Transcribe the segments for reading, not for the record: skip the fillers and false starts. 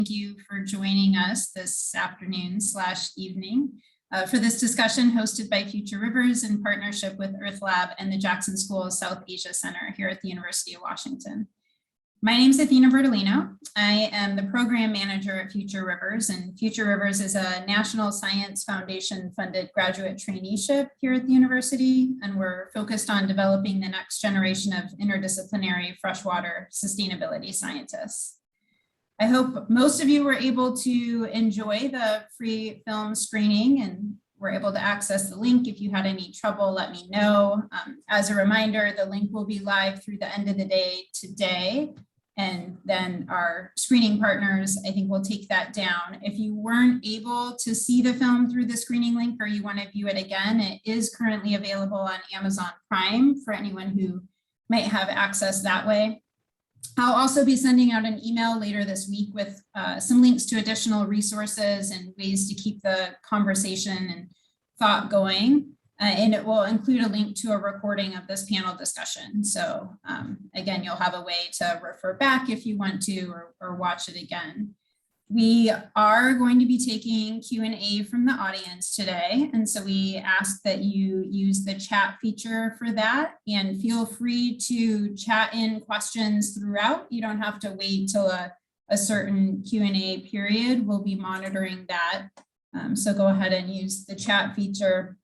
Thank you for joining us this afternoon/evening for this discussion hosted by Future Rivers in partnership with EarthLab and the Jackson School South Asia Center here at the University of Washington. My name is Athena Bertolino. I am the program manager at Future Rivers, and Future Rivers is a National Science Foundation funded graduate traineeship here at the university, and we're focused on developing the next generation of interdisciplinary freshwater sustainability scientists. I hope most of you were able to enjoy the free film screening and were able to access the link. If you had any trouble, let me know. As a reminder, the link will be live through the end of the day today. And then our screening partners, I think, will take that down. If you weren't able to see the film through the screening link or you want to view it again, it is currently available on Amazon Prime for anyone who might have access that way. I'll also be sending out an email later this week with some links to additional resources and ways to keep the conversation and thought going. And it will include a link to a recording of this panel discussion. So again, you'll have a way to refer back if you want to or watch it again. We are going to be taking Q&A from the audience today. And so we ask that you use the chat feature for that and feel free to chat in questions throughout. You don't have to wait till a certain Q&A period. We'll be monitoring that. So go ahead and use the chat feature.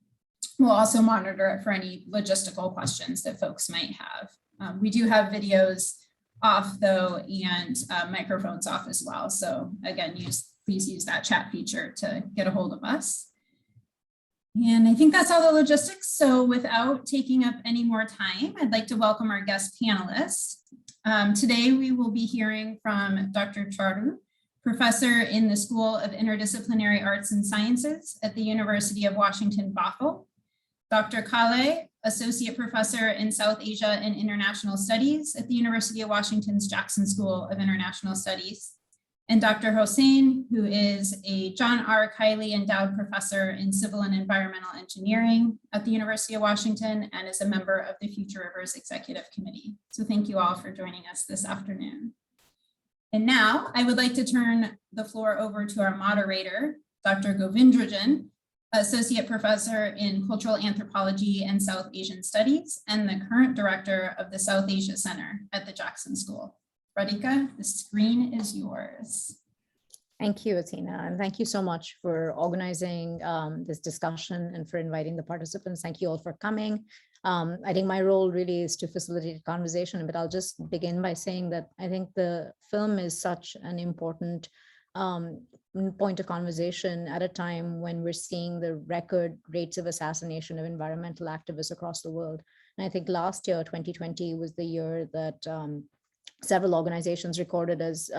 We'll also monitor it for any logistical questions that folks might have. We do have videos off though, and microphones off as well. So again, please use that chat feature to get a hold of us. And I think that's all the logistics. So without taking up any more time, I'd like to welcome our guest panelists. Today, we will be hearing from Dr. Charu, professor in the School of Interdisciplinary Arts and Sciences at the University of Washington, Bothell. Dr. Kale, associate professor in South Asia and International Studies at the University of Washington's Jackson School of International Studies. And Dr. Hossain, who is a John R. Kale Endowed Professor in Civil and Environmental Engineering at the University of Washington and is a member of the Future Rivers Executive Committee. So thank you all for joining us this afternoon. And now I would like to turn the floor over to our moderator, Dr. Govindrajan, Associate Professor in Cultural Anthropology and South Asian Studies and the current Director of the South Asia Center at the Jackson School. Radhika, the screen is yours. Thank you, Athena, and thank you so much for organizing this discussion and for inviting the participants. Thank you all for coming. I think my role really is to facilitate conversation, but I'll just begin by saying that I think the film is such an important point of conversation at a time when we're seeing the record rates of assassination of environmental activists across the world. And I think last year, 2020, was the year that several organizations recorded as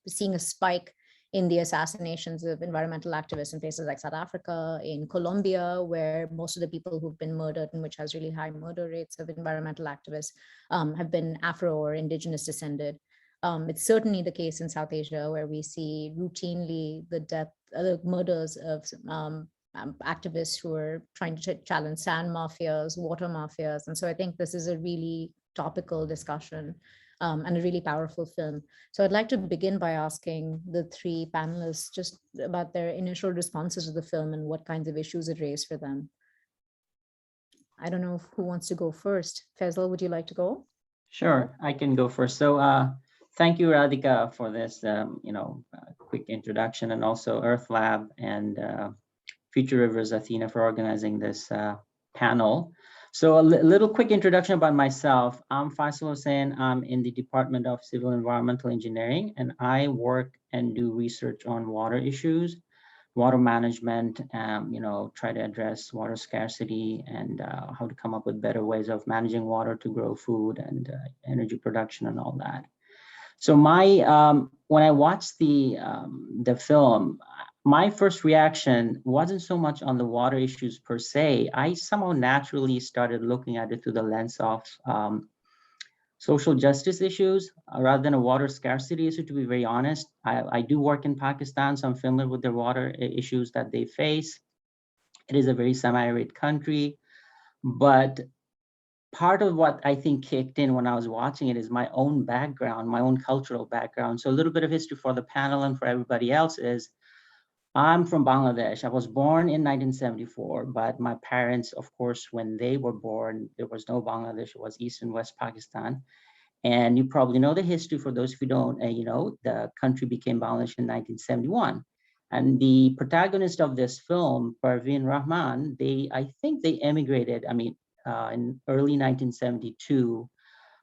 seeing a spike in the assassinations of environmental activists in places like South Africa, in Colombia, where most of the people who've been murdered and which has really high murder rates of environmental activists have been Afro or indigenous descended. It's certainly the case in South Asia, where we see routinely the murders of activists who are trying to challenge sand mafias, water mafias. And so I think this is a really topical discussion and a really powerful film. So I'd like to begin by asking the three panelists just about their initial responses to the film and what kinds of issues it raised for them. I don't know who wants to go first. Faisal, would you like to go? Sure, I can go first. So thank you, Radhika, for this quick introduction, and also EarthLab and Future Rivers, Athena, for organizing this panel. So a little quick introduction about myself. I'm Faisal Hossain. I'm in the Department of Civil Environmental Engineering, and I work and do research on water issues, water management, try to address water scarcity and how to come up with better ways of managing water to grow food and energy production and all that. So when I watched the film, my first reaction wasn't so much on the water issues per se. I somehow naturally started looking at it through the lens of social justice issues rather than a water scarcity issue, to be very honest. I do work in Pakistan, so I'm familiar with the water issues that they face. It is a very semi-arid country, but part of what I think kicked in when I was watching it is my own background, my own cultural background. So a little bit of history for the panel and for everybody else is I'm from Bangladesh. I was born in 1974, but my parents, of course, when they were born, there was no Bangladesh. It was East and West Pakistan. And you probably know the history. For those who don't, the country became Bangladesh in 1971. And the protagonist of this film, Parveen Rahman, I think they emigrated, in early 1972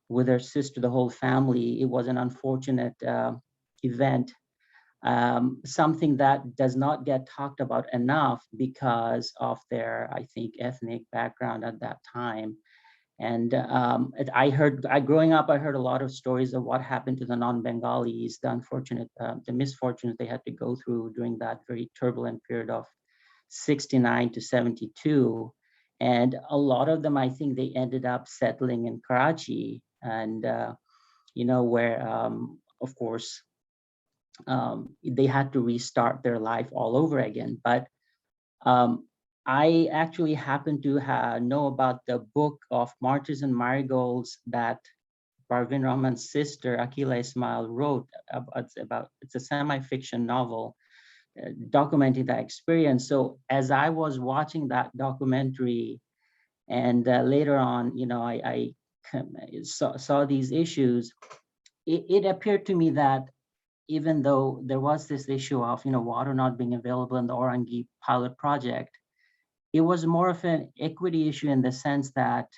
with her sister, the whole family. It was an unfortunate event, something that does not get talked about enough because of their, I think, ethnic background at that time. And growing up, I heard a lot of stories of what happened to the non-Bengalis, the misfortunes they had to go through during that very turbulent period of 69 to 72. And a lot of them, I think they ended up settling in Karachi and, where, of course, they had to restart their life all over again. But I actually happen to know about the book of Martyrs and Marigolds that Parveen Rahman's sister, Akila Ismail, wrote. It's a semi-fiction novel documenting that experience. So as I was watching that documentary and later on, I saw these issues, it appeared to me that even though there was this issue of, water not being available in the Orangi pilot project, it was more of an equity issue in the sense that,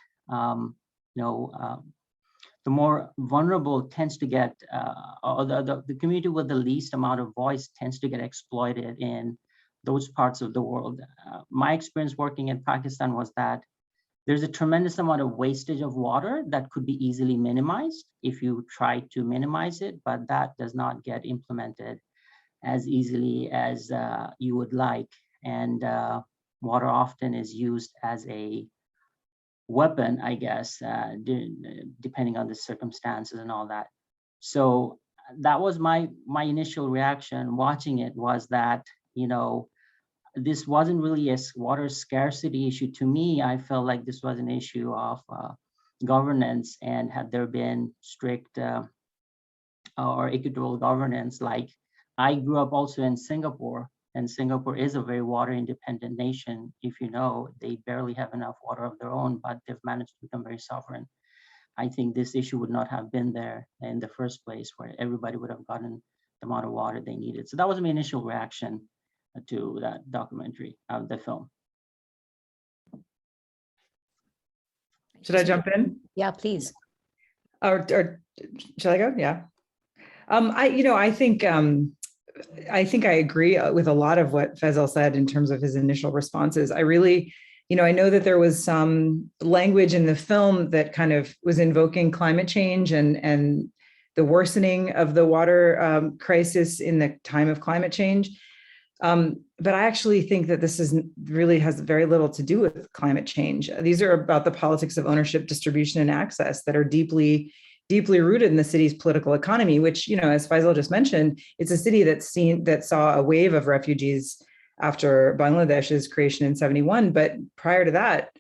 the more vulnerable tends to get, or the community with the least amount of voice tends to get exploited in those parts of the world. My experience working in Pakistan was that there's a tremendous amount of wastage of water that could be easily minimized if you try to minimize it, but that does not get implemented as easily as you would like. And water often is used as a weapon, I guess, depending on the circumstances and all that. So that was my initial reaction watching it, was that, this wasn't really a water scarcity issue. To me, I felt like this was an issue of governance, and had there been strict or equitable governance, like I grew up also in Singapore, and Singapore is a very water independent nation. If you know, they barely have enough water of their own, but they've managed to become very sovereign. I think this issue would not have been there in the first place, where everybody would have gotten the amount of water they needed. So that was my initial reaction to that documentary, the film. Should I jump in? Yeah, please. Or shall I go? Yeah. I think I agree with a lot of what Faisal said in terms of his initial responses. I really, I know that there was some language in the film that kind of was invoking climate change and the worsening of the water crisis in the time of climate change. But I actually think that this really has very little to do with climate change. These are about the politics of ownership, distribution, and access that are deeply rooted in the city's political economy, which, as Faisal just mentioned, it's a city that saw a wave of refugees after Bangladesh's creation in 71. But prior to that,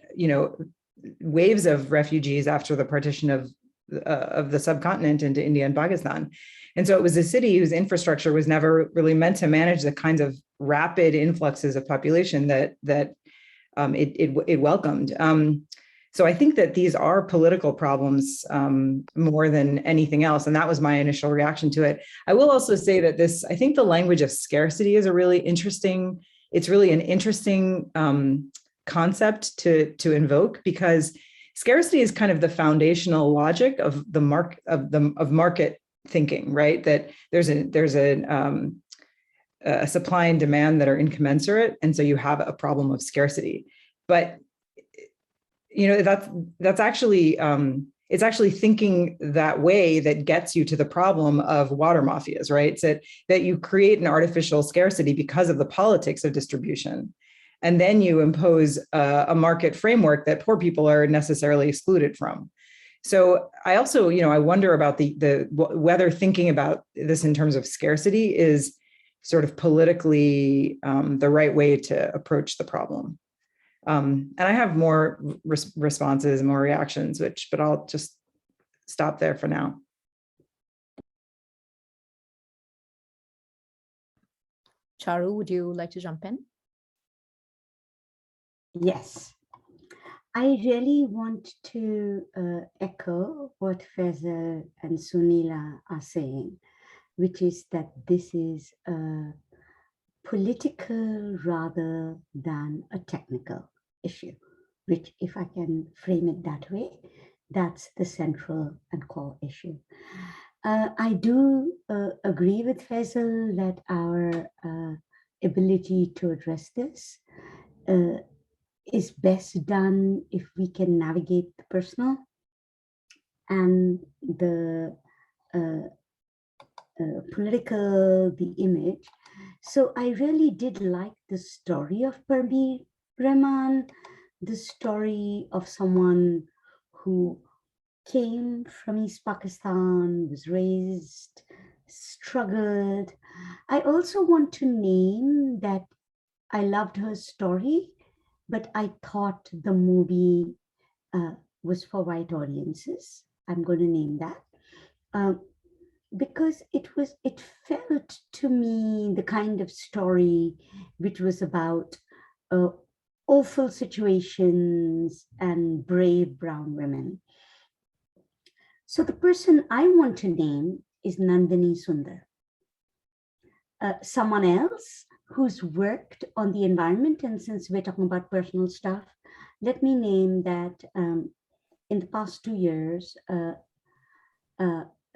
waves of refugees after the partition of the subcontinent into India and Pakistan. And so it was a city whose infrastructure was never really meant to manage the kinds of rapid influxes of population that it welcomed. So I think that these are political problems more than anything else. And that was my initial reaction to it. I will also say that I think the language of scarcity is it's really an interesting concept to invoke, because scarcity is kind of the foundational logic of market thinking, right? That there's a supply and demand that are incommensurate. And so you have a problem of scarcity. But that's actually it's actually thinking that way that gets you to the problem of water mafias, right? So that you create an artificial scarcity because of the politics of distribution, and then you impose a market framework that poor people are necessarily excluded from. So I also, I wonder about whether thinking about this in terms of scarcity is sort of politically the right way to approach the problem. And I have more responses, more reactions, but I'll just stop there for now. Charu, would you like to jump in? Yes, I really want to echo what Faisal and Sunila are saying, which is that this is a political rather than a technical issue, which, if I can frame it that way, that's the central and core issue. I do agree with Faisal that our ability to address this is best done if we can navigate the personal and the political, the image. So I really did like the story of Parbi Rahman, the story of someone who came from East Pakistan, was raised, struggled. I also want to name that I loved her story, but I thought the movie was for white audiences. I'm going to name that. Because it felt to me the kind of story which was about awful situations and brave brown women. So the person I want to name is Nandani Sundar. Someone else who's worked on the environment, and since we're talking about personal stuff, let me name that in the past 2 years,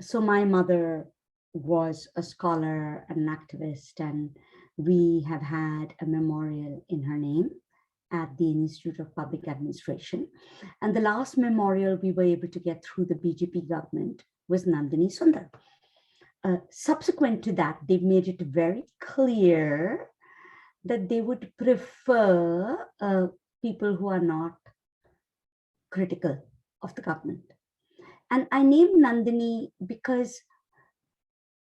so my mother was a scholar and an activist, and we have had a memorial in her name at the Institute of Public Administration. And the last memorial we were able to get through the BJP government was Nandani Sundar. Subsequent to that, they've made it very clear that they would prefer people who are not critical of the government. And I named Nandani because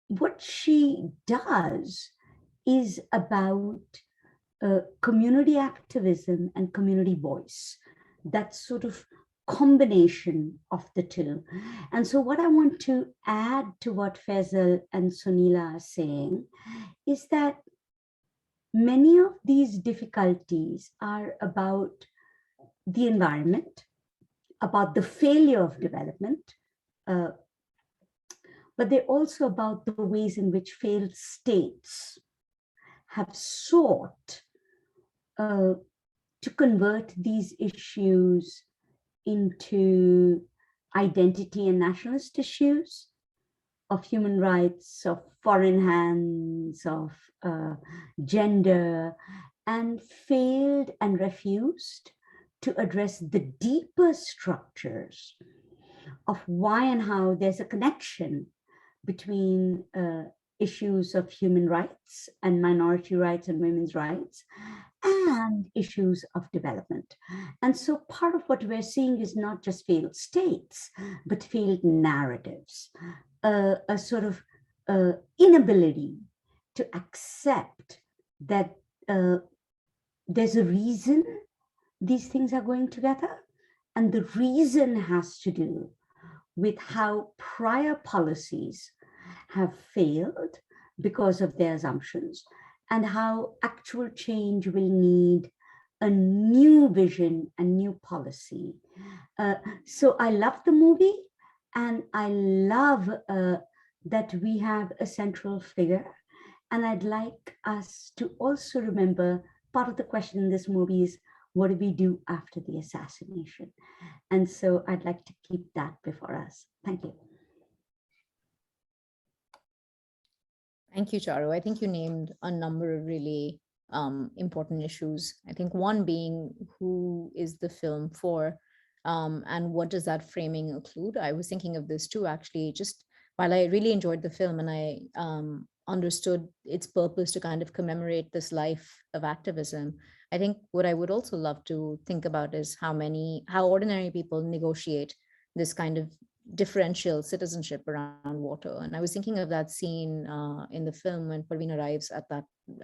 what she does is about community activism and community voice. That sort of combination of the two. And so what I want to add to what Faisal and Sunila are saying is that many of these difficulties are about the environment, about the failure of development, but they're also about the ways in which failed states have sought to convert these issues into identity and nationalist issues of human rights, of foreign hands, of gender, and failed and refused to address the deeper structures of why and how there's a connection between issues of human rights and minority rights and women's rights and issues of development. And so part of what we're seeing is not just failed states, but failed narratives, a sort of inability to accept that there's a reason these things are going together. And the reason has to do with how prior policies have failed because of their assumptions, and how actual change will need a new vision, a new policy. So I love the movie, and I love that we have a central figure. And I'd like us to also remember part of the question in this movie is, what do we do after the assassination? And so I'd like to keep that before us. Thank you. Thank you, Charu. I think you named a number of really important issues. I think one being, who is the film for, and what does that framing include? I was thinking of this too, actually, just while I really enjoyed the film and I understood its purpose to kind of commemorate this life of activism, I think what I would also love to think about is how ordinary people negotiate this kind of differential citizenship around water. And I was thinking of that scene in the film when Parveen arrives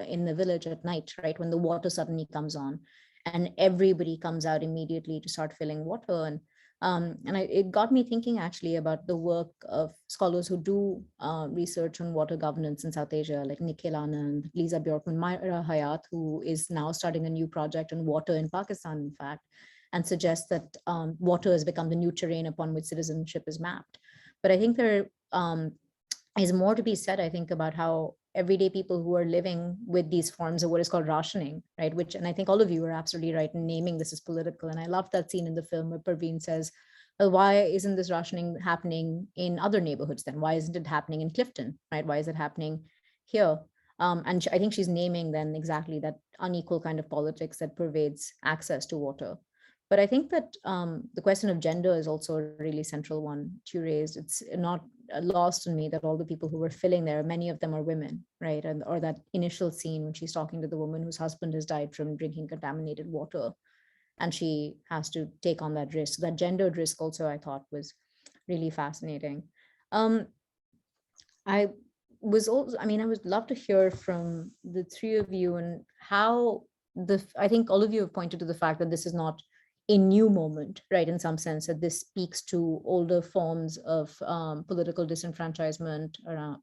in the village at night, right, when the water suddenly comes on. and everybody comes out immediately to start filling water. And it got me thinking actually about the work of scholars who do research on water governance in South Asia, like Nikhil Anand, Lisa Bjorkman, Myra Hayat, who is now starting a new project on water in Pakistan, in fact, and suggests that water has become the new terrain upon which citizenship is mapped. But I think there is more to be said, I think, about how everyday people who are living with these forms of what is called rationing, right? Which, and I think all of you are absolutely right in naming this as political. And I love that scene in the film where Parveen says, well, why isn't this rationing happening in other neighborhoods then? Why isn't it happening in Clifton, right? Why is it happening here? And I think she's naming then exactly that unequal kind of politics that pervades access to water. But I think that the question of gender is also a really central one to raise. It's not lost on me that all the people who were filling there, many of them are women, right? And or that initial scene when she's talking to the woman whose husband has died from drinking contaminated water, and she has to take on that risk. That gendered risk also, I thought, was really fascinating. I was also, I mean, I would love to hear from the three of you and how I think all of you have pointed to the fact that this is not a new moment, right? In some sense, that this speaks to older forms of political disenfranchisement,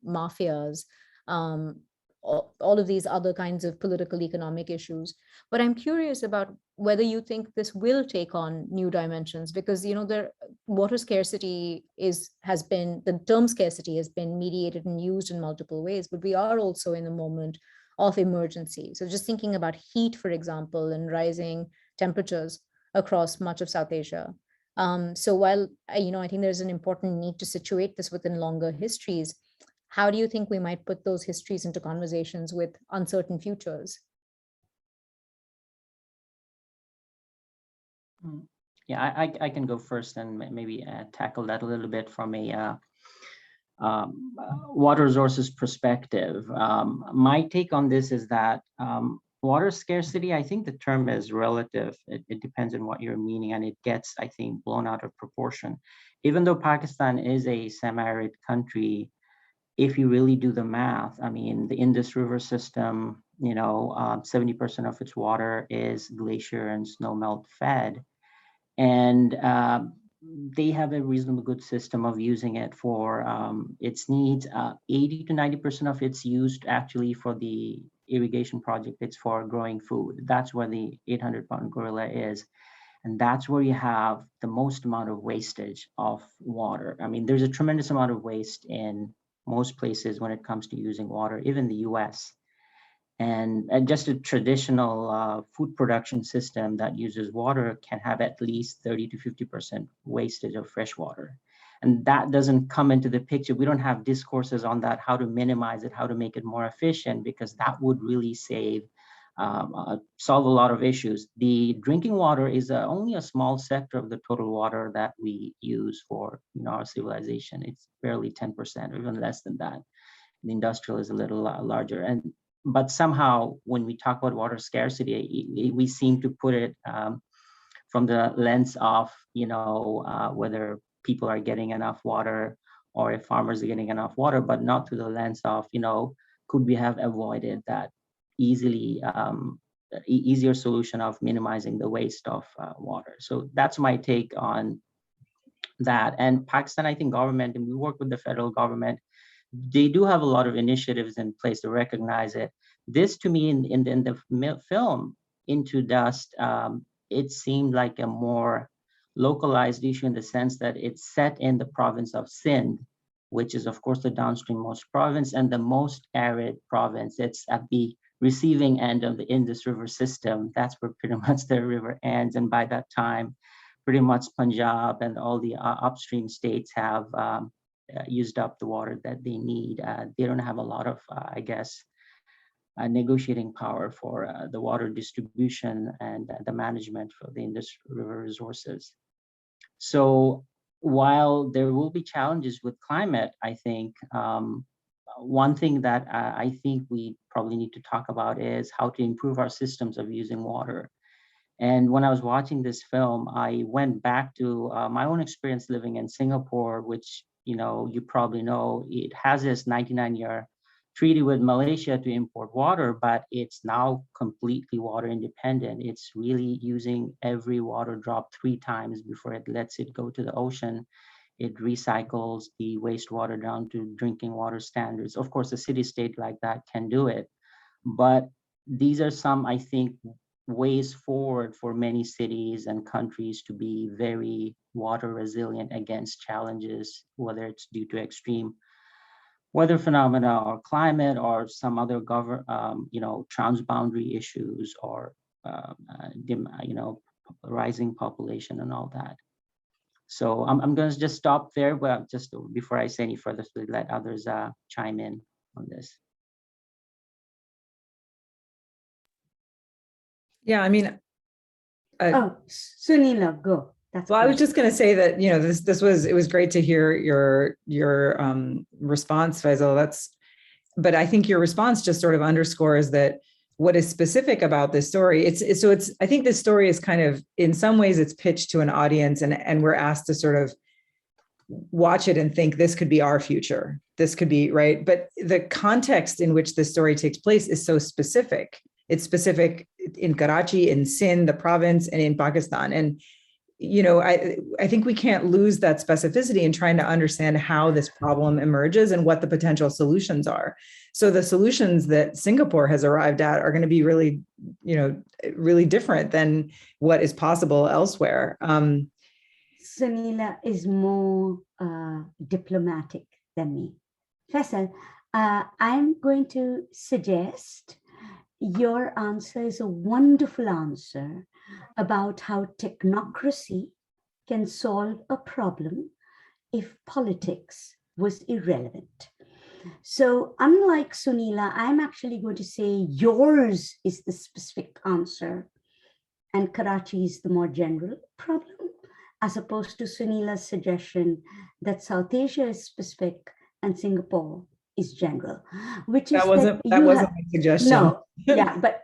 mafias, all of these other kinds of political economic issues. But I'm curious about whether you think this will take on new dimensions, because water scarcity has been, the term scarcity has been mediated and used in multiple ways, but we are also in a moment of emergency. So just thinking about heat, for example, and rising temperatures across much of South Asia. So while I think there's an important need to situate this within longer histories, how do you think we might put those histories into conversations with uncertain futures? Yeah, I can go first and maybe tackle that a little bit from a water resources perspective. My take on this is that water scarcity, I think the term is relative. It depends on what you're meaning, and it gets, I think, blown out of proportion. Even though Pakistan is a semi-arid country, if you really do the math, I mean, the Indus River system, 70% of its water is glacier and snowmelt fed. And they have a reasonably good system of using it for its needs. 80 to 90% of it's used actually for the irrigation project. It's for growing food. That's where the 800-pound gorilla is. And that's where you have the most amount of wastage of water. I mean, there's a tremendous amount of waste in most places when it comes to using water, even the US. And just a traditional food production system that uses water can have at least 30 to 50% wastage of fresh water. And that doesn't come into the picture. We don't have discourses on that, how to minimize it, how to make it more efficient, because that would really solve a lot of issues. The drinking water is only a small sector of the total water that we use for our civilization. It's barely 10%, or even less than that. The industrial is a little larger. But somehow, when we talk about water scarcity, we seem to put it from the lens of whether people are getting enough water or if farmers are getting enough water, but not through the lens of could we have avoided that easier solution of minimizing the waste of water. So that's my take on that. And Pakistan, I think government, and we work with the federal government, they do have a lot of initiatives in place to recognize it. This, to me, in the film Into Dust, it seemed like a more localized issue in the sense that it's set in the province of Sindh, which is, of course, the downstream-most province and the most arid province. It's at the receiving end of the Indus River system. That's where pretty much the river ends. And by that time, pretty much Punjab and all the upstream states have used up the water that they need. They don't have a lot of, negotiating power for the water distribution and the management for the Indus River resources. So while there will be challenges with climate, I think one thing that I think we probably need to talk about is how to improve our systems of using water. And when I was watching this film, I went back to my own experience living in Singapore, which you probably know, it has this 99-year treaty with Malaysia to import water, but it's now completely water independent. It's really using every water drop 3 times before it lets it go to the ocean. It recycles the wastewater down to drinking water standards. Of course, a city-state like that can do it, but these are some, I think, ways forward for many cities and countries to be very water resilient against challenges, whether it's due to extreme weather phenomena or climate or some other transboundary issues or rising population and all that. So I'm going to just stop there, but just before I say any further, to let others chime in on this. Yeah, I mean, Oh, Sunila, go. That's well, I was great. just going to say that, it was great to hear your response, Faisal. But I think your response just sort of underscores that what is specific about this story. I think this story is kind of, in some ways, it's pitched to an audience, and we're asked to sort of watch it and think this could be our future. This could be right. But the context in which this story takes place is so specific. It's specific in Karachi, in Sindh, the province, and in Pakistan. And I think we can't lose that specificity in trying to understand how this problem emerges and what the potential solutions are. So the solutions that Singapore has arrived at are going to be really, really different than what is possible elsewhere. Sunila is more diplomatic than me. Faisal, I'm going to suggest your answer is a wonderful answer about how technocracy can solve a problem if politics was irrelevant. So unlike Sunila, I'm actually going to say yours is the specific answer and Karachi is the more general problem, as opposed to Sunila's suggestion that South Asia is specific and Singapore is general, which is that wasn't my suggestion. No, yeah, but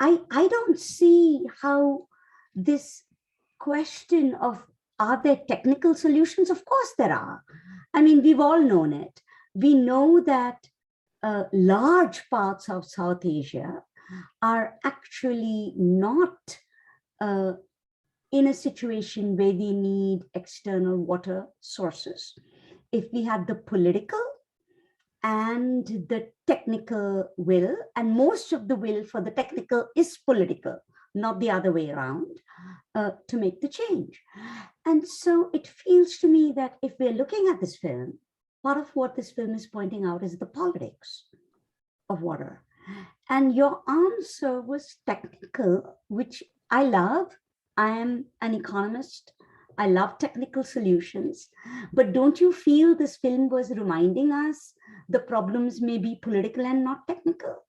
I don't see how this question of are there technical solutions? Of course there are. I mean, we've all known it. We know that large parts of South Asia are actually not in a situation where they need external water sources. If we had the political and the technical will, and most of the will for the technical is political, not the other way around, to make the change. And so it feels to me that if we're looking at this film, part of what this film is pointing out is the politics of water. And your answer was technical, which I love. I am an economist. I love technical solutions, but don't you feel this film was reminding us the problems may be political and not technical?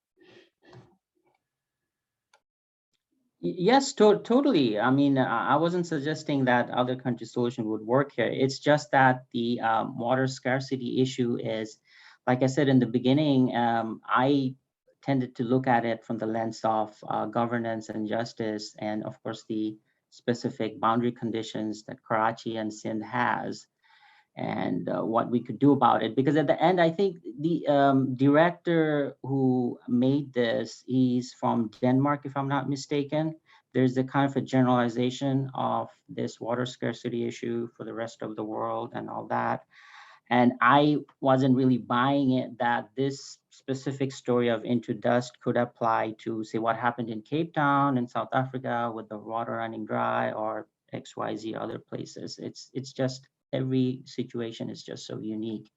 Yes, totally. I mean, I wasn't suggesting that other country solution would work here. It's just that the water scarcity issue is, like I said in the beginning, I tended to look at it from the lens of governance and justice, and of course the specific boundary conditions that Karachi and Sindh has, and what we could do about it. Because at the end, I think the director who made this, he's from Denmark, if I'm not mistaken. There's a kind of a generalization of this water scarcity issue for the rest of the world and all that. And I wasn't really buying it that this specific story of Into Dust could apply to, say, what happened in Cape Town in South Africa with the water running dry, or XYZ other places. It's just, every situation is just so unique.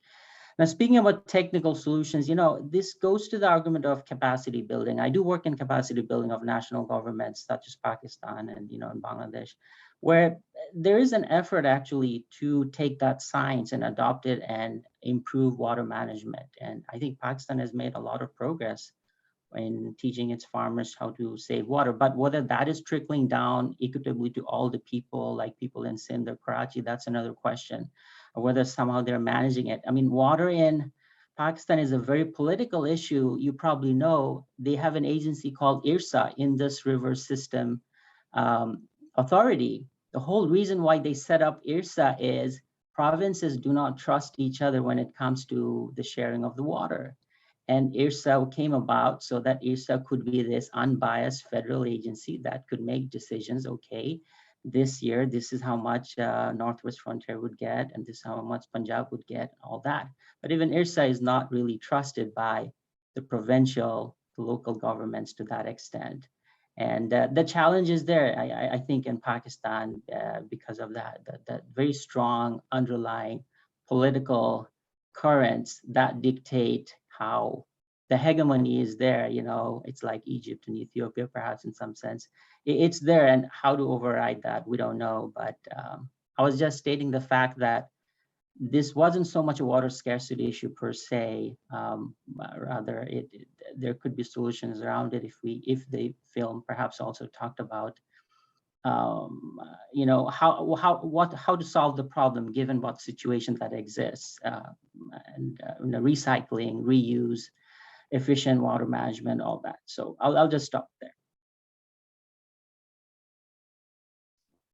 Now, speaking about technical solutions, this goes to the argument of capacity building. I do work in capacity building of national governments such as Pakistan and, in Bangladesh, where there is an effort actually to take that science and adopt it and improve water management. And I think Pakistan has made a lot of progress in teaching its farmers how to save water. But whether that is trickling down equitably to all the people, like people in Sindh or Karachi, that's another question. Or whether somehow they're managing it. I mean, water in Pakistan is a very political issue. You probably know they have an agency called IRSA, Indus River System Authority. The whole reason why they set up IRSA is provinces do not trust each other when it comes to the sharing of the water. And IRSA came about so that IRSA could be this unbiased federal agency that could make decisions. Okay, this year, this is how much Northwest Frontier would get, and this is how much Punjab would get, all that. But even IRSA is not really trusted by the provincial, the local governments to that extent. And the challenge is there, I think, in Pakistan because of that very strong underlying political currents that dictate how the hegemony is there. You know, it's like Egypt and Ethiopia, perhaps in some sense. It's there, and how to override that, we don't know. But I was just stating the fact that this wasn't so much a water scarcity issue per se. Rather, there could be solutions around it if the film perhaps also talked about you know, how to solve the problem given what situation that exists, and you know, recycling, reuse, efficient water management, all that. So I'll just stop there.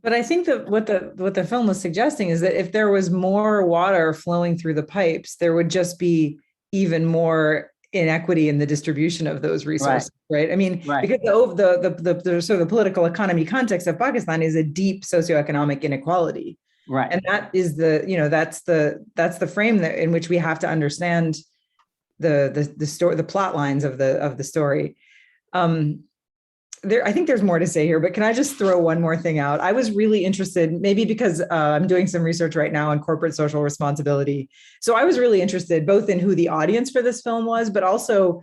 But I think that what the film was suggesting is that if there was more water flowing through the pipes, there would just be even more inequity in the distribution of those resources, right? I mean, because the sort of the political economy context of Pakistan is a deep socioeconomic inequality, right? And that is that's the frame that in which we have to understand the story, the plot lines of the story. I think there's more to say here, but can I just throw one more thing out? I was really interested, maybe because I'm doing some research right now on corporate social responsibility. So I was really interested both in who the audience for this film was, but also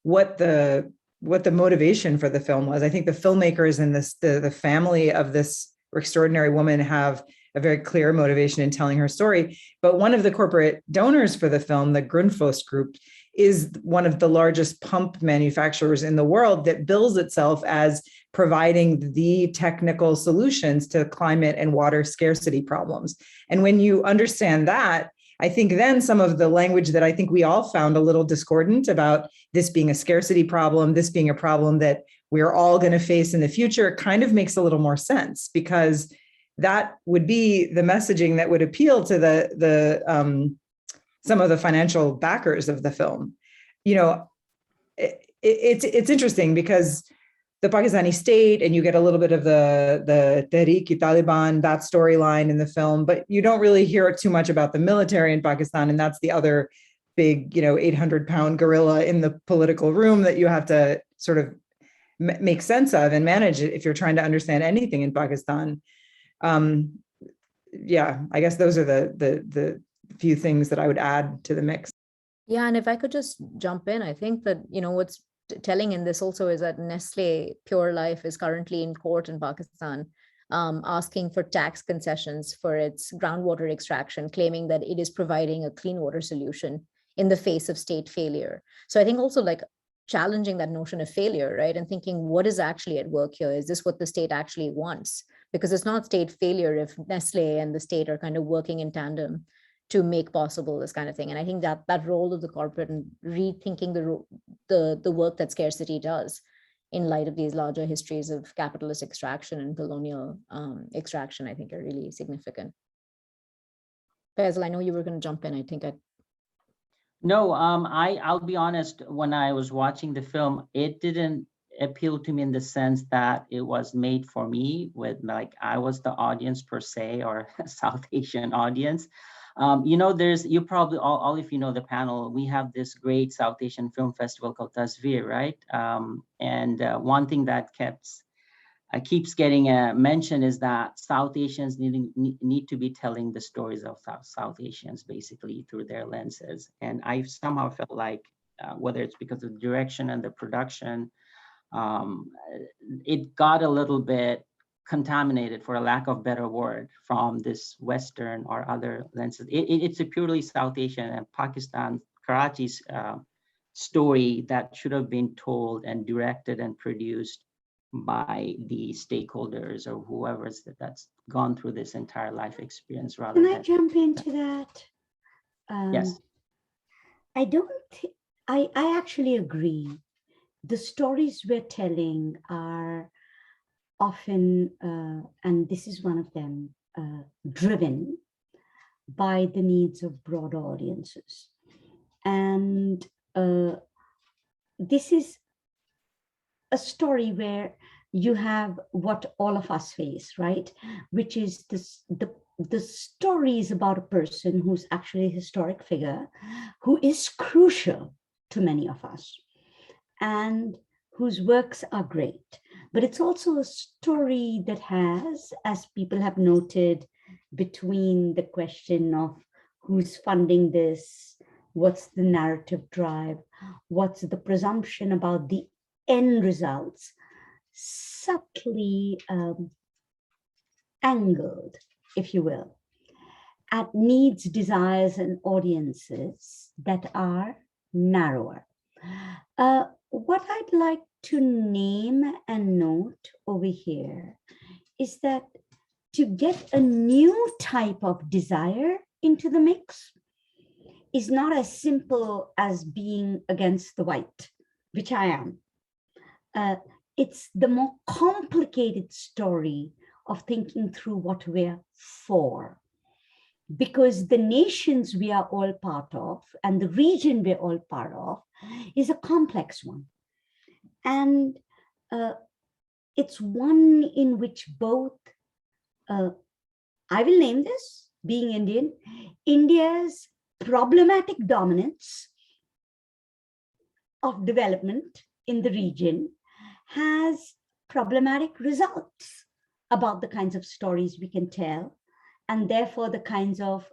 what the motivation for the film was. I think the filmmakers and the family of this extraordinary woman have a very clear motivation in telling her story. But one of the corporate donors for the film, the Grundfos Group, is one of the largest pump manufacturers in the world that bills itself as providing the technical solutions to climate and water scarcity problems. And when you understand that, I think then some of the language that I think we all found a little discordant about this being a scarcity problem, this being a problem that we're all going to face in the future, kind of makes a little more sense, because that would be the messaging that would appeal to the some of the financial backers of the film. You know, it's interesting because the Pakistani state, and you get a little bit of the Tehreek-e-Taliban, that storyline in the film, but you don't really hear too much about the military in Pakistan, and that's the other big, 800-pound gorilla in the political room that you have to sort of make sense of and manage it if you're trying to understand anything in Pakistan. Yeah, I guess those are the few things that I would add to the mix. Yeah, and if I could just jump in, I think that, what's telling in this also is that Nestle Pure Life is currently in court in Pakistan, asking for tax concessions for its groundwater extraction, claiming that it is providing a clean water solution in the face of state failure. So I think also like challenging that notion of failure, right? And thinking, what is actually at work here? Is this what the state actually wants? Because it's not state failure if Nestle and the state are kind of working in tandem to make possible this kind of thing. And I think that role of the corporate and rethinking the work that scarcity does in light of these larger histories of capitalist extraction and colonial extraction, I think are really significant. Faisal, I know you were going to jump in. I think No, I'll be honest, when I was watching the film, it didn't appeal to me in the sense that it was made for me, with like I was the audience per se, or South Asian audience. You probably all if you know the panel, we have this great South Asian film festival called Tasveer, right? One thing that keeps getting mentioned is that South Asians need to be telling the stories of South Asians basically through their lenses. And I somehow felt like whether it's because of the direction and the production, it got a little bit contaminated, for a lack of better word, from this Western or other lenses. It's a purely South Asian and Pakistan, Karachi's story that should have been told and directed and produced by the stakeholders or whoever that's gone through this entire life experience. Rather Can I jump into that? Yes. I actually agree. The stories we're telling are often, and this is one of them, driven by the needs of broader audiences. And this is a story where you have what all of us face, right? Which is this, the story is about a person who's actually a historic figure who is crucial to many of us and whose works are great. But it's also a story that has, as people have noted, between the question of who's funding this, what's the narrative drive, what's the presumption about the end results, subtly angled, if you will, at needs, desires, and audiences that are narrower. What I'd like to name and note over here is that to get a new type of desire into the mix is not as simple as being against the white, which I am. It's the more complicated story of thinking through what we're for. Because the nations we are all part of and the region we're all part of is a complex one. And it's one in which both, I will name this, being Indian, India's problematic dominance of development in the region has problematic results about the kinds of stories we can tell, and therefore the kinds of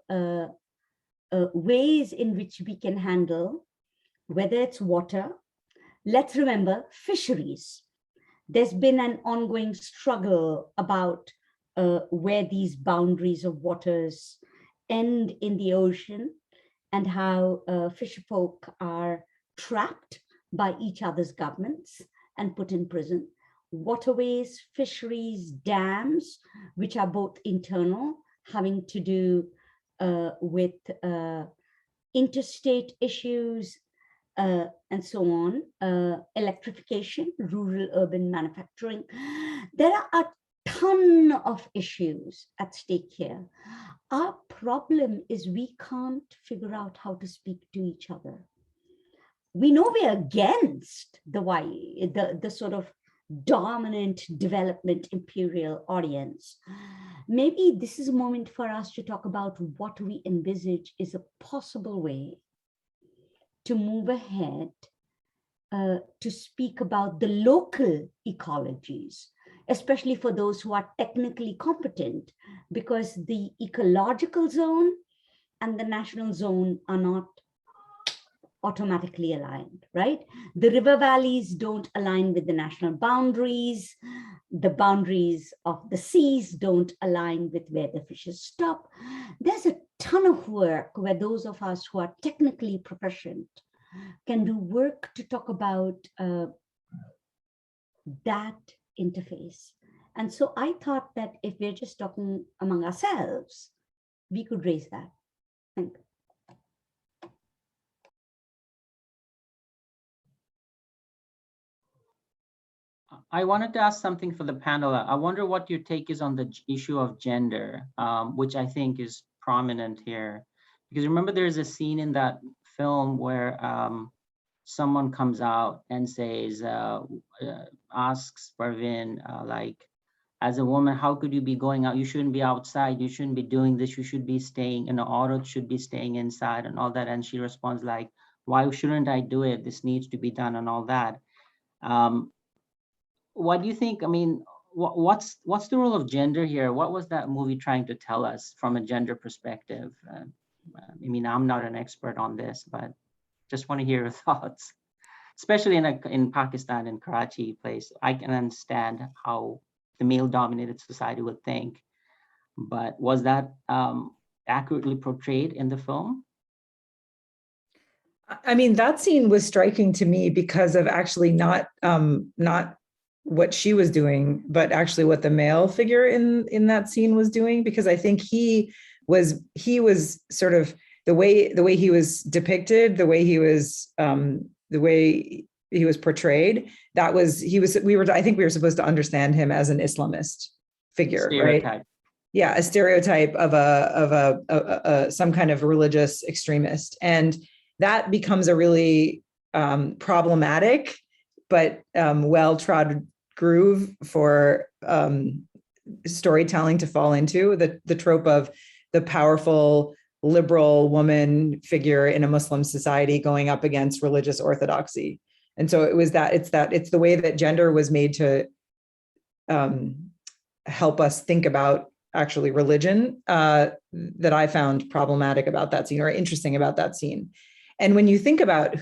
ways in which we can handle, whether it's water. Let's remember fisheries. There's been an ongoing struggle about where these boundaries of waters end in the ocean and how fisherfolk are trapped by each other's governments and put in prison. Waterways, fisheries, dams, which are both internal, having to do with interstate issues and so on, electrification, rural urban manufacturing. There are a ton of issues at stake here. Our problem is we can't figure out how to speak to each other. We know we're against the sort of dominant development imperial audience. Maybe this is a moment for us to talk about what we envisage is a possible way to move ahead, to speak about the local ecologies, especially for those who are technically competent, because the ecological zone and the national zone are not automatically aligned, right? The river valleys don't align with the national boundaries. The boundaries of the seas don't align with where the fishes stop. There's a ton of work where those of us who are technically proficient can do work to talk about that interface. And so I thought that if we're just talking among ourselves, we could raise that. Thank you. I wanted to ask something for the panel. I wonder what your take is on the issue of gender, which I think is prominent here. Because remember, there's a scene in that film where someone comes out and says, asks Parveen, like, as a woman, how could you be going out? You shouldn't be outside. You shouldn't be doing this. You should be staying in the auto, should be staying inside and all that. And she responds like, why shouldn't I do it? This needs to be done and all that. What do you think? I mean, what's the role of gender here? What was that movie trying to tell us from a gender perspective? I mean, I'm not an expert on this, but just want to hear your thoughts, especially in Pakistan, in Karachi place. I can understand how the male-dominated society would think, but was that accurately portrayed in the film? I mean, that scene was striking to me because of actually not what she was doing, but actually what the male figure in that scene was doing, because I think he was sort of the way he was depicted, the way he was portrayed. I think we were supposed to understand him as an Islamist figure, Stereotype. right? a stereotype of some kind of religious extremist, and that becomes a really problematic but well-trod groove for storytelling to fall into, the trope of the powerful liberal woman figure in a Muslim society going up against religious orthodoxy. And so it's the way that gender was made to help us think about actually religion that I found problematic about that scene, or interesting about that scene. And when you think about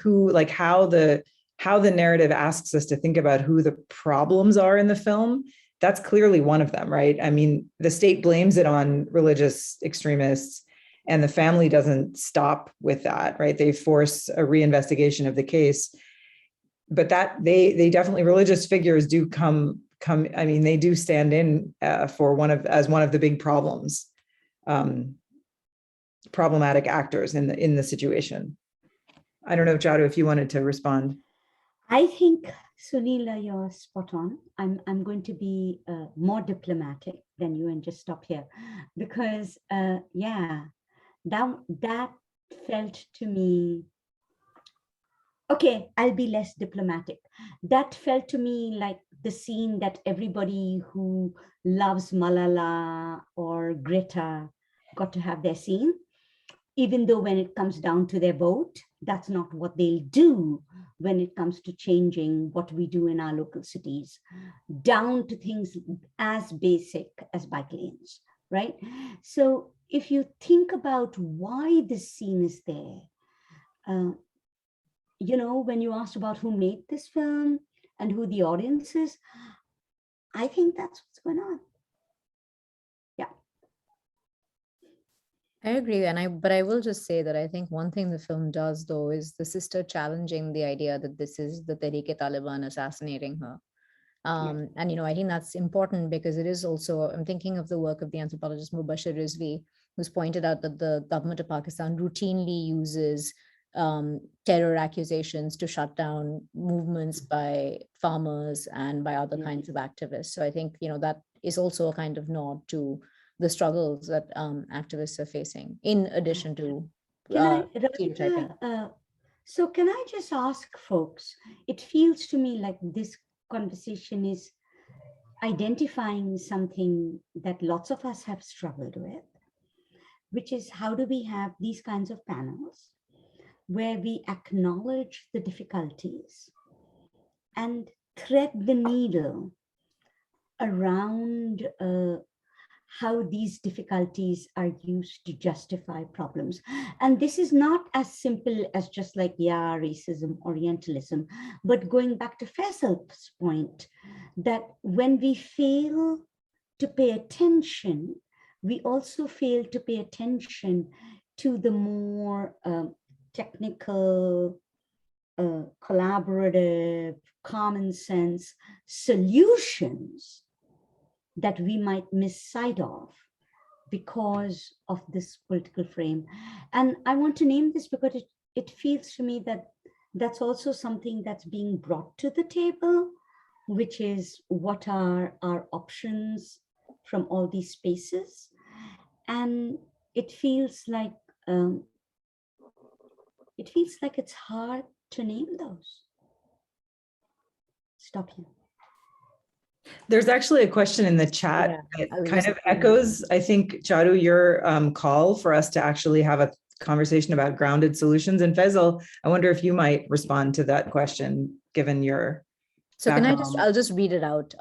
how the narrative asks us to think about who the problems are in the film, that's clearly one of them, right? I mean, the state blames it on religious extremists, and the family doesn't stop with that, right? They force a reinvestigation of the case. But that they definitely, religious figures do come. I mean, they do stand in for one of the big problems, problematic actors in the situation. I don't know, Charu, if you wanted to respond. I think, Sunila, you're spot on. I'm going to be more diplomatic than you and just stop here, because that felt to me. Okay, I'll be less diplomatic. That felt to me like the scene that everybody who loves Malala or Greta got to have their scene, even though when it comes down to their vote, that's not what they'll do when it comes to changing what we do in our local cities, down to things as basic as bike lanes, right? So if you think about why this scene is there, when you asked about who made this film and who the audience is, I think that's what's going on. Yeah. I agree. But I will just say that I think one thing the film does, though, is the sister challenging the idea that this is the Tehreek-e-Taliban assassinating her. And, I think that's important because it is also, I'm thinking of the work of the anthropologist Mubashir Rizvi, who's pointed out that the government of Pakistan routinely uses terror accusations to shut down movements by farmers and by other kinds of activists. So I think, that is also a kind of nod to the struggles that activists are facing, in addition to stereotyping. So can I just ask folks, it feels to me like this conversation is identifying something that lots of us have struggled with, which is how do we have these kinds of panels where we acknowledge the difficulties and thread the needle around how these difficulties are used to justify problems. And this is not as simple as just like, racism, Orientalism, but going back to Faisal's point, that when we fail to pay attention, we also fail to pay attention to the more technical, collaborative, common sense solutions that we might miss sight of because of this political frame. And I want to name this because it feels to me that that's also something that's being brought to the table, which is what are our options from all these spaces. And it feels like it's hard to name those. Stop here. There's actually a question in the chat that kind of echoes, I think, Charu, your call for us to actually have a conversation about grounded solutions. And Faisal, I wonder if you might respond to that question, given your background. I'll just read it out.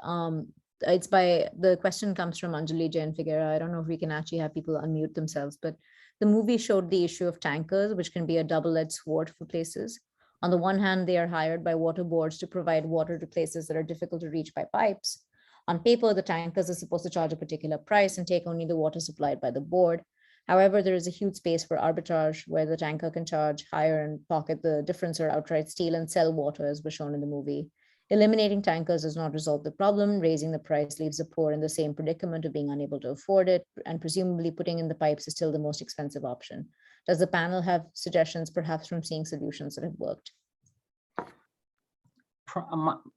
The question comes from Anjali Jain Figuera. I don't know if we can actually have people unmute themselves, but the movie showed the issue of tankers, which can be a double-edged sword for places. On the one hand, they are hired by water boards to provide water to places that are difficult to reach by pipes. On paper, the tankers are supposed to charge a particular price and take only the water supplied by the board. However, there is a huge space for arbitrage where the tanker can charge higher and pocket the difference or outright steal and sell water, as was shown in the movie. Eliminating tankers does not resolve the problem. Raising the price leaves the poor in the same predicament of being unable to afford it, and presumably putting in the pipes is still the most expensive option. Does the panel have suggestions, perhaps from seeing solutions that have worked?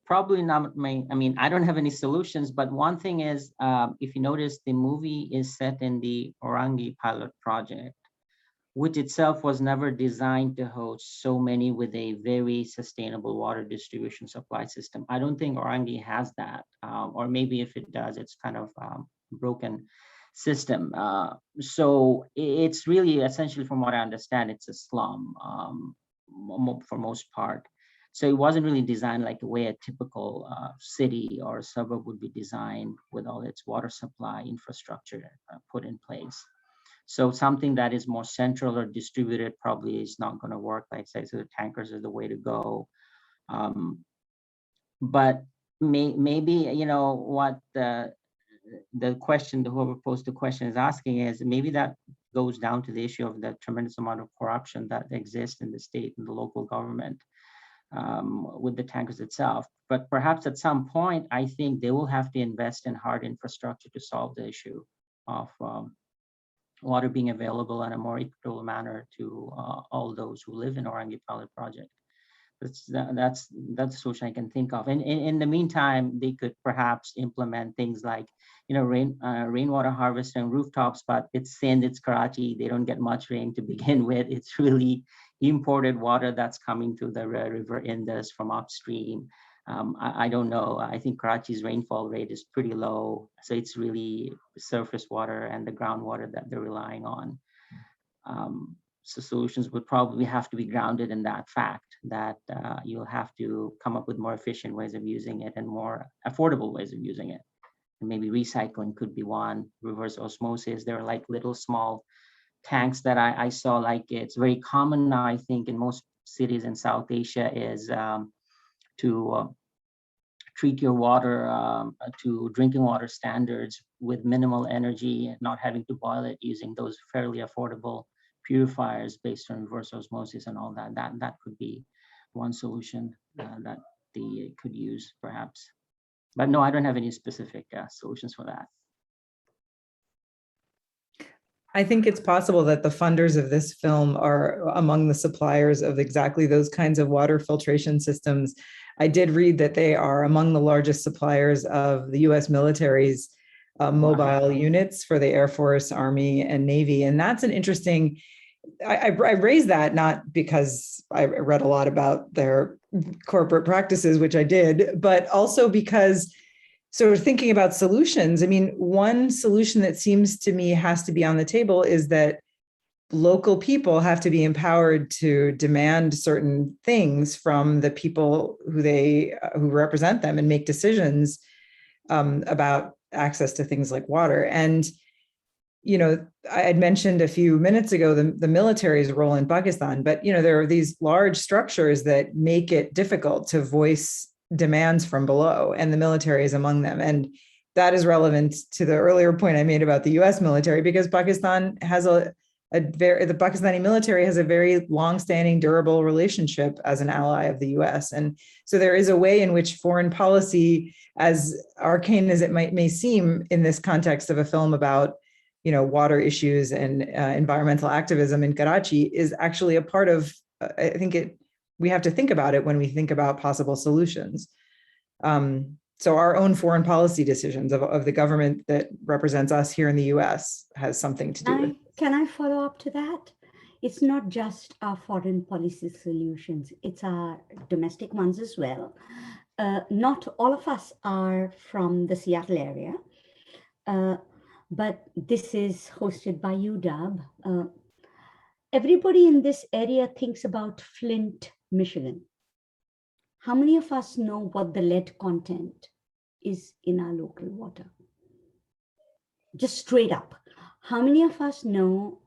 Probably not. I mean, I don't have any solutions, but one thing is, if you notice, the movie is set in the Orangi pilot project, which itself was never designed to host so many with a very sustainable water distribution supply system. I don't think Orangi has that, or maybe if it does, it's kind of broken system. So it's really essentially, from what I understand, it's a slum for most part. So it wasn't really designed like the way a typical city or suburb would be designed, with all its water supply infrastructure put in place. So something that is more central or distributed probably is not going to work. Like I say, so the tankers are the way to go. But maybe, you know, what the question, whoever posed the question is asking is, maybe that goes down to the issue of the tremendous amount of corruption that exists in the state and the local government with the tankers itself. But perhaps at some point, I think they will have to invest in hard infrastructure to solve the issue of water being available in a more equitable manner to all those who live in Orangi Pilot Project. That's the solution I can think of. And in the meantime, they could perhaps implement things like, you know, rainwater harvesting rooftops, but it's Sindh, it's Karachi, they don't get much rain to begin with. It's really imported water that's coming through the river Indus from upstream. I don't know. I think Karachi's rainfall rate is pretty low. So it's really surface water and the groundwater that they're relying on. So solutions would probably have to be grounded in that fact that you'll have to come up with more efficient ways of using it and more affordable ways of using it. And maybe recycling could be one, reverse osmosis. There are like little small tanks that I saw, like it's very common now, I think, in most cities in South Asia, is to treat your water to drinking water standards with minimal energy, not having to boil it, using those fairly affordable purifiers based on reverse osmosis and all that. That could be one solution that they could use, perhaps. But no, I don't have any specific solutions for that. I think it's possible that the funders of this film are among the suppliers of exactly those kinds of water filtration systems. I did read that they are among the largest suppliers of the US military's mobile units for the Air Force, Army, and Navy. And that's an interesting, I raised that not because I read a lot about their corporate practices, which I did, but also because, so thinking about solutions, I mean, one solution that seems to me has to be on the table is that local people have to be empowered to demand certain things from the people who represent them and make decisions about access to things like water. And, you know, I had mentioned a few minutes ago the military's role in Pakistan, but, you know, there are these large structures that make it difficult to voice demands from below, and the military is among them. And that is relevant to the earlier point I made about the US military, because Pakistan has the Pakistani military has a very long-standing, durable relationship as an ally of the US. And so there is a way in which foreign policy, as arcane as it may seem in this context of a film about, you know, water issues and environmental activism in Karachi, is actually a part of, I think we have to think about it when we think about possible solutions. So our own foreign policy decisions of the government that represents us here in the US has something to do with it. Can I follow up to that? It's not just our foreign policy solutions, it's our domestic ones as well. Not all of us are from the Seattle area, but this is hosted by UW. Everybody in this area thinks about Flint, Michigan. How many of us know what the lead content is in our local water? Just straight up. How many of us know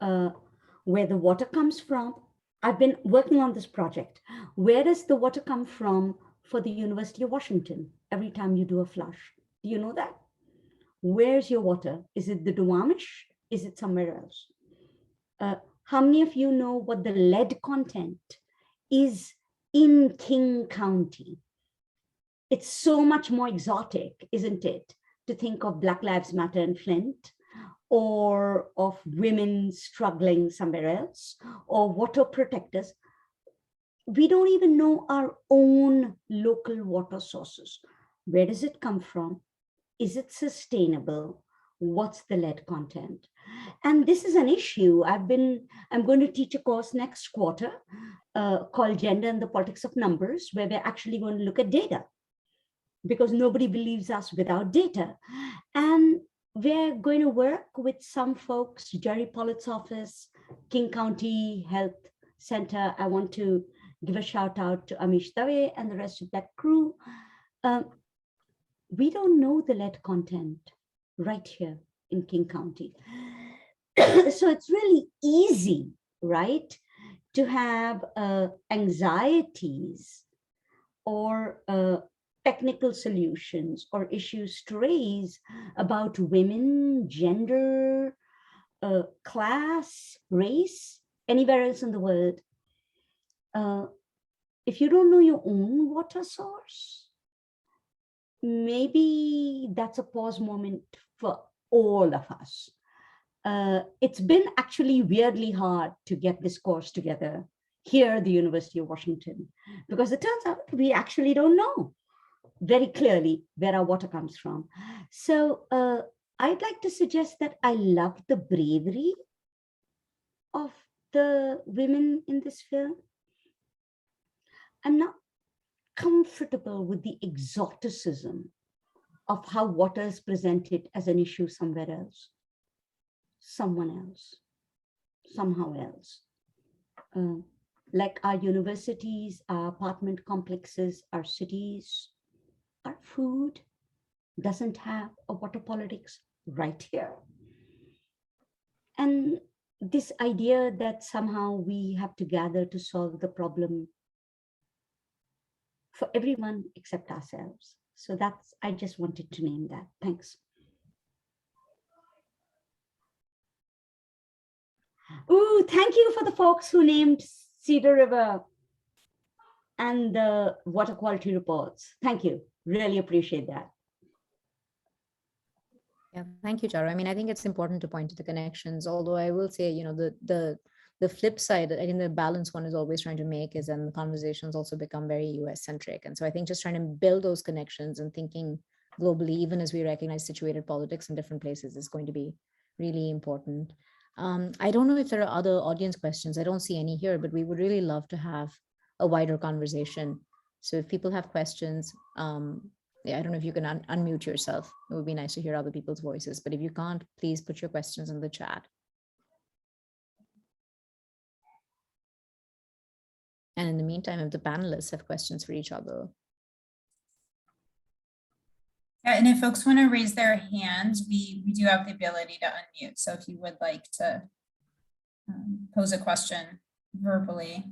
where the water comes from? I've been working on this project. Where does the water come from for the University of Washington every time you do a flush? Do you know that? Where's your water? Is it the Duwamish? Is it somewhere else? How many of you know what the lead content is in King County? It's so much more exotic, isn't it, to think of Black Lives Matter in Flint, or of women struggling somewhere else, or water protectors. we don't even know our own local water sources. Where does it come from? Is it sustainable? What's the lead content? And this is an issue. I'm going to teach a course next quarter called Gender and the Politics of Numbers, where we're actually going to look at data, because nobody believes us without data. And we're going to work with some folks, Jerry Pollitt's office, King County Health Center. I want to give a shout out to Amish Dave and the rest of that crew. We don't know the lead content right here in King County. So it's really easy, right, to have anxieties or technical solutions or issues to raise about women, gender, class, race, anywhere else in the world. If you don't know your own water source, maybe that's a pause moment for all of us. It's been actually weirdly hard to get this course together here at the University of Washington, because it turns out we actually don't know very clearly where our water comes from. So I'd like to suggest that I love the bravery of the women in this film. I'm not comfortable with the exoticism of how water is presented as an issue somewhere else, someone else, somehow else. Like our universities, our apartment complexes, our cities, our food doesn't have a water politics right here. And this idea that somehow we have to gather to solve the problem for everyone except ourselves. So that's, I just wanted to name that. Thanks. Ooh, thank you for the folks who named Cedar River and the water quality reports. Thank you. Really appreciate that. Yeah, thank you, Charu. I mean, I think it's important to point to the connections, although I will say, you know, the flip side, I think the balance one is always trying to make is then the conversations also become very US centric. And so I think just trying to build those connections and thinking globally, even as we recognize situated politics in different places, is going to be really important. I don't know if there are other audience questions. I don't see any here, but we would really love to have a wider conversation. So if people have questions, yeah, I don't know if you can unmute yourself. It would be nice to hear other people's voices, but if you can't, please put your questions in the chat. And in the meantime, if the panelists have questions for each other. Yeah, and if folks want to raise their hands, we do have the ability to unmute. So if you would like to pose a question verbally.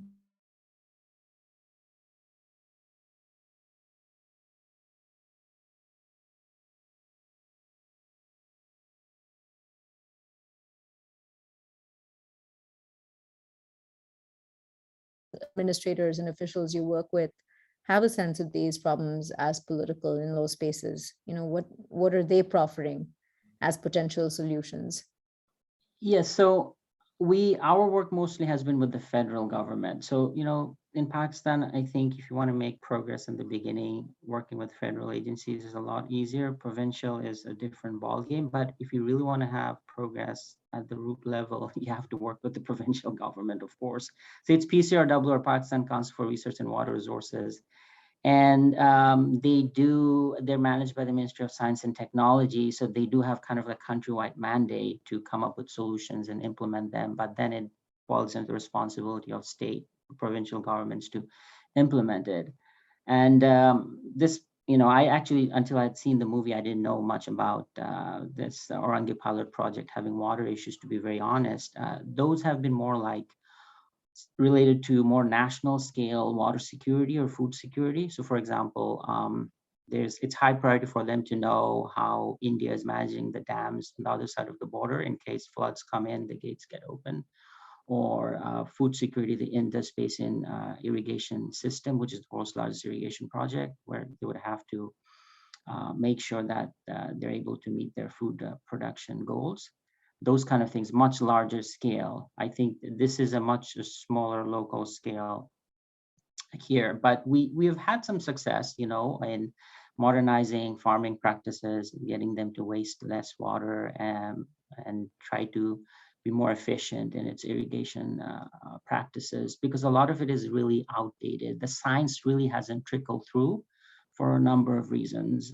Administrators and officials you work with have a sense of these problems as political in low spaces. You know, what are they proffering as potential solutions? Yes, so our work mostly has been with the federal government. So, you know, in Pakistan, I think if you want to make progress in the beginning, working with federal agencies is a lot easier. Provincial is a different ballgame, but if you really want to have progress at the root level, you have to work with the provincial government, of course. So it's PCRW, or Pakistan Council for Research and Water Resources. And they're managed by the Ministry of Science and Technology. So they do have kind of a countrywide mandate to come up with solutions and implement them, but then it falls into the responsibility of state, provincial governments to implement it. And this, you know, I actually, until I'd seen the movie, I didn't know much about this Orangi pilot project having water issues, to be very honest. Those have been more like related to more national scale water security or food security. So for example, it's high priority for them to know how India is managing the dams on the other side of the border in case floods come in, the gates get open, or food security, the Indus Basin irrigation system, which is the world's largest irrigation project, where they would have to make sure that they're able to meet their food production goals. Those kind of things, much larger scale. I think this is a much smaller local scale here, but we've had some success, in modernizing farming practices, getting them to waste less water, and try to be more efficient in its irrigation practices, because a lot of it is really outdated. The science really hasn't trickled through for a number of reasons.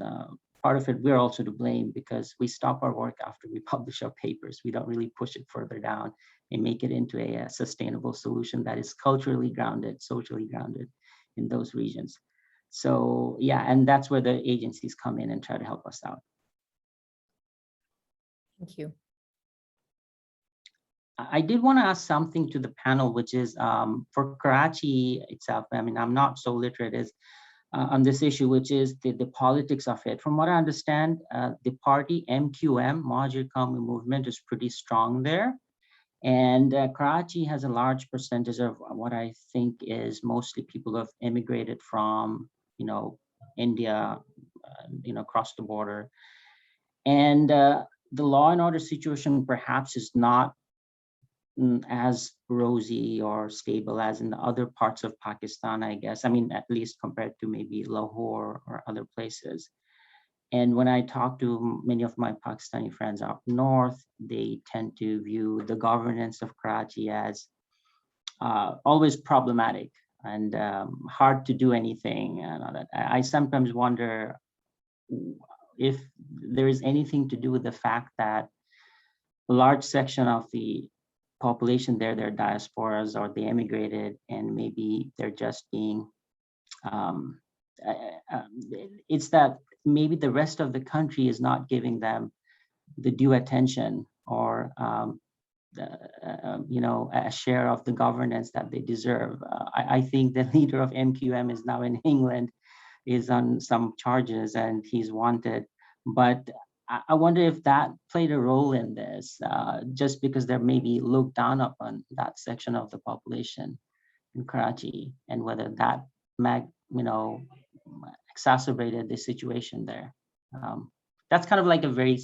Part of it, we're also to blame because we stop our work after we publish our papers. We don't really push it further down and make it into a sustainable solution that is culturally grounded, socially grounded in those regions. So yeah, and that's where the agencies come in and try to help us out. Thank you. I did want to ask something to the panel, which is for Karachi itself. I mean, I'm not so literate as on this issue, which is the politics of it. From what I understand, the party MQM, Mahajir Qawmi Movement, is pretty strong there. And Karachi has a large percentage of what I think is mostly people who have immigrated from, India, across the border. And the law and order situation perhaps is not as rosy or stable as in the other parts of Pakistan, I guess. I mean, at least compared to maybe Lahore or other places. And when I talk to many of my Pakistani friends up north, they tend to view the governance of Karachi as always problematic and hard to do anything. And all that. I sometimes wonder if there is anything to do with the fact that a large section of the population there, they're diasporas or they immigrated, and maybe they're just being, it's that maybe the rest of the country is not giving them the due attention or, a share of the governance that they deserve. I think the leader of MQM is now in England, is on some charges and he's wanted, but I wonder if that played a role in this, just because they're maybe looked down upon that section of the population in Karachi, and whether that exacerbated the situation there. That's kind of like a very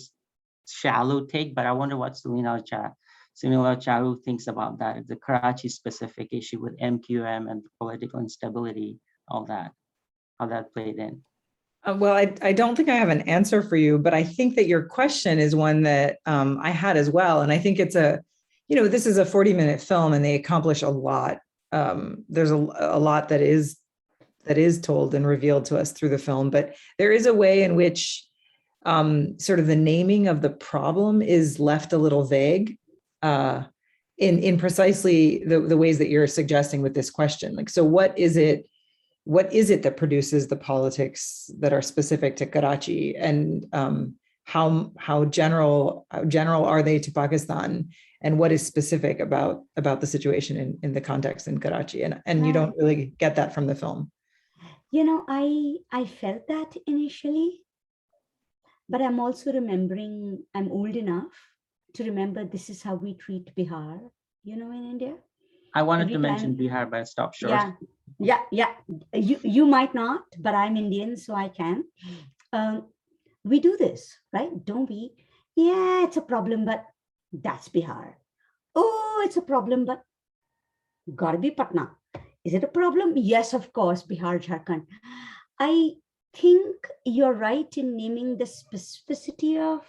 shallow take, but I wonder what Sunila Charu thinks about that, the Karachi specific issue with MQM and the political instability, all that, how that played in. Well, I don't think I have an answer for you, but I think that your question is one that I had as well. And I think it's this is a 40-minute film and they accomplish a lot. There's a lot that is told and revealed to us through the film, but there is a way in which sort of the naming of the problem is left a little vague in precisely the ways that you're suggesting with this question. Like, so what is it that produces the politics that are specific to Karachi, and how general are they to Pakistan, and what is specific about the situation in the context in Karachi? And you don't really get that from the film. I felt that initially, but I'm also remembering, I'm old enough to remember this is how we treat Bihar, in India. I wanted to mention Bihar, but I stopped short. Yeah. You might not, but I'm Indian, so I can. We do this, right? Don't we? Yeah, it's a problem, but that's Bihar. Oh, it's a problem, but gotta be Patna. Is it a problem? Yes, of course, Bihar, Jharkhand. I think you're right in naming the specificity of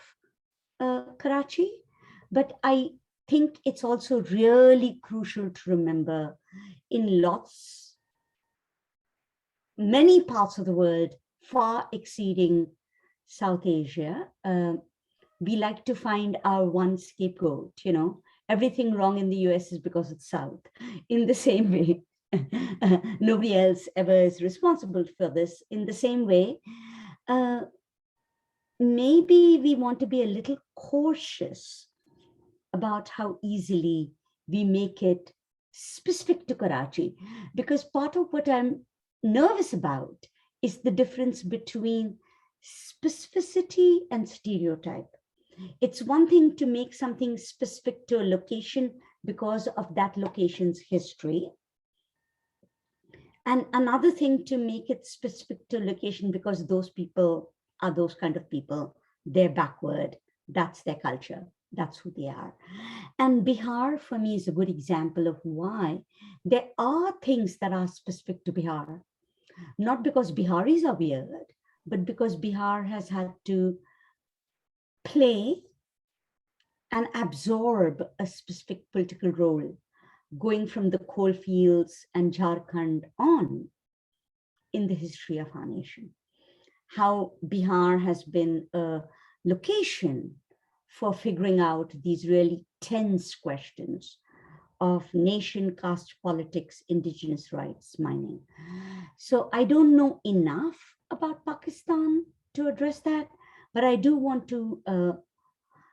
Karachi, but I think it's also really crucial to remember in many parts of the world, far exceeding South Asia, we like to find our one scapegoat, everything wrong in the US is because it's South. In the same way, nobody else ever is responsible for this. In the same way, maybe we want to be a little cautious about how easily we make it specific to Karachi, because part of what I'm nervous about is the difference between specificity and stereotype. It's one thing to make something specific to a location because of that location's history, and another thing to make it specific to a location because those people are those kind of people, they're backward, that's their culture. That's who they are. And Bihar, for me, is a good example of why there are things that are specific to Bihar. Not because Biharis are weird, but because Bihar has had to play and absorb a specific political role, going from the coal fields and Jharkhand on in the history of our nation. How Bihar has been a location for figuring out these really tense questions of nation, caste politics, indigenous rights, mining. So I don't know enough about Pakistan to address that, but I do want to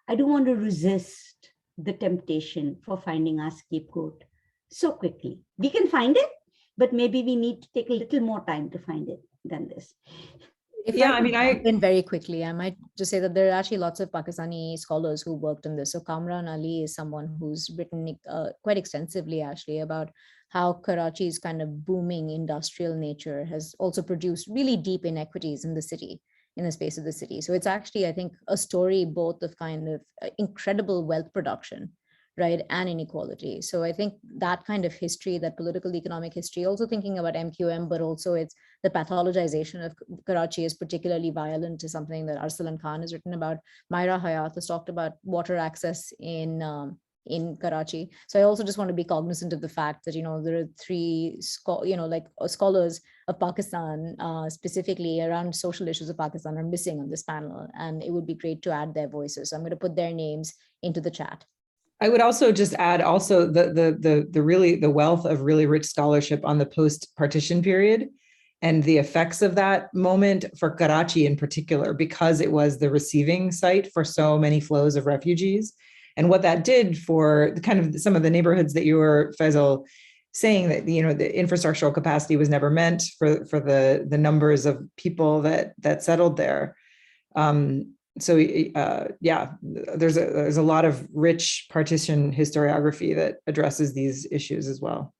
resist the temptation for finding our scapegoat so quickly. We can find it, but maybe we need to take a little more time to find it than this. Yeah, I mean, jump in very quickly, I might just say that there are actually lots of Pakistani scholars who worked on this. So Kamran Ali is someone who's written quite extensively actually about how Karachi's kind of booming industrial nature has also produced really deep inequities in the city, in the space of the city. So it's actually, I think, a story both of kind of incredible wealth production, right, and inequality. So I think that kind of history, that political economic history, also thinking about MQM, but also it's the pathologization of Karachi is particularly violent, is something that Arsalan Khan has written about. Myra Hayat has talked about water access in Karachi. So I also just want to be cognizant of the fact that, there are three, scholars of Pakistan, specifically around social issues of Pakistan, are missing on this panel. And it would be great to add their voices. So I'm going to put their names into the chat. I would also just add also the wealth of really rich scholarship on the post-partition period and the effects of that moment for Karachi in particular, because it was the receiving site for so many flows of refugees. And what that did for kind of some of the neighborhoods that you were, Faisal, saying that, the infrastructural capacity was never meant for the numbers of people that settled there. Yeah, there's a lot of rich partition historiography that addresses these issues as well.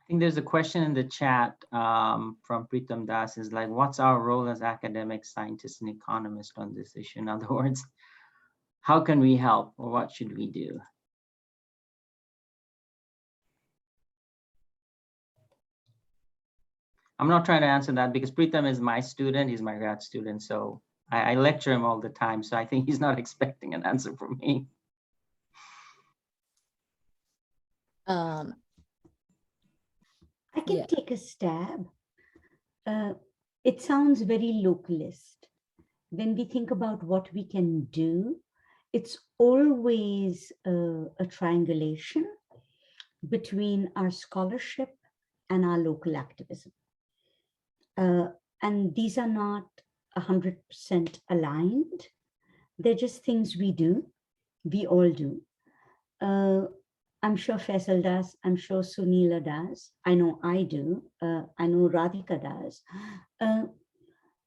I think there's a question in the chat from Pritam Das, is like, what's our role as academics, scientists, and economists on this issue? In other words, how can we help, or what should we do? I'm not trying to answer that because Pritam is my student. He's my grad student. So I lecture him all the time. So I think he's not expecting an answer from me. I can take a stab. It sounds very localist. When we think about what we can do, it's always a triangulation between our scholarship and our local activism. And these are not 100% aligned. They're just things we do. We all do. I'm sure Faisal does. I'm sure Sunila does. I know I do. I know Radhika does.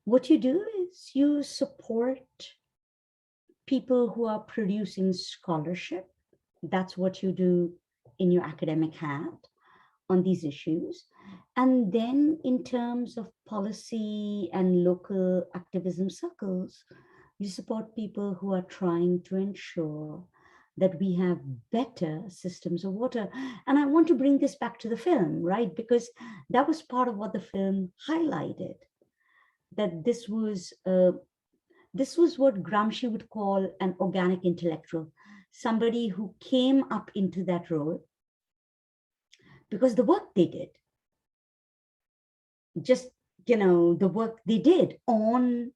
What you do is you support people who are producing scholarship. That's what you do in your academic hat on these issues. And then in terms of policy and local activism circles, you support people who are trying to ensure that we have better systems of water. And I want to bring this back to the film, right? Because that was part of what the film highlighted, that this was what Gramsci would call an organic intellectual, somebody who came up into that role because the work they did, just, the work they did on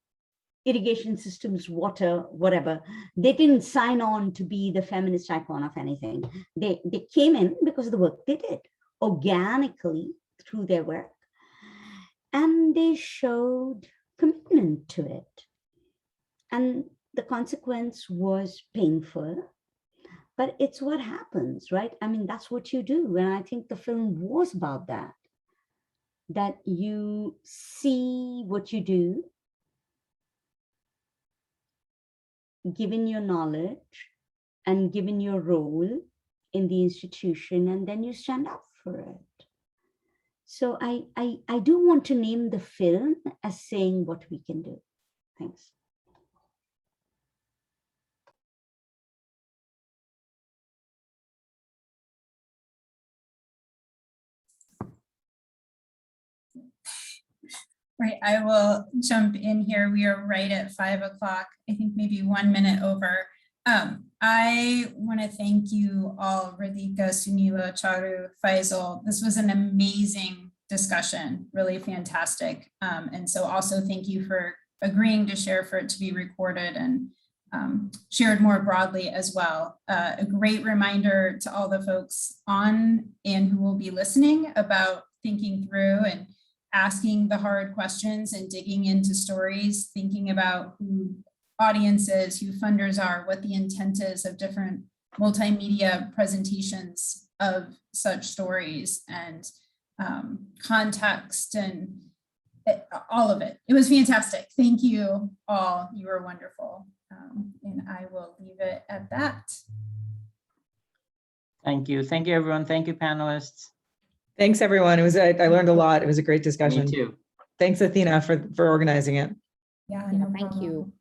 irrigation systems, water, whatever, they didn't sign on to be the feminist icon of anything. They came in because of the work they did organically through their work. And they showed commitment to it. And the consequence was painful, but it's what happens, right? I mean, that's what you do. And I think the film was about that you see what you do, given your knowledge and given your role in the institution, and then you stand up for it. So I do want to name the film as saying what we can do. Thanks. Right, I will jump in here. We are right at 5 o'clock, I think maybe 1 minute over. I want to thank you all, Radhika, Sunila, Charu, Faisal. This was an amazing discussion, really fantastic. And so also thank you for agreeing to share for it to be recorded and shared more broadly as well. A great reminder to all the folks on and who will be listening about thinking through and asking the hard questions and digging into stories, thinking about who audiences, who funders are, what the intent is of different multimedia presentations of such stories, and context and all of it. It was fantastic. Thank you all. You were wonderful. And I will leave it at that. Thank you. Thank you, everyone. Thank you, panelists. Thanks, everyone. I learned a lot. It was a great discussion. Me too. Thanks, Athena, for organizing it. Yeah, Yeah, no thank problem. you.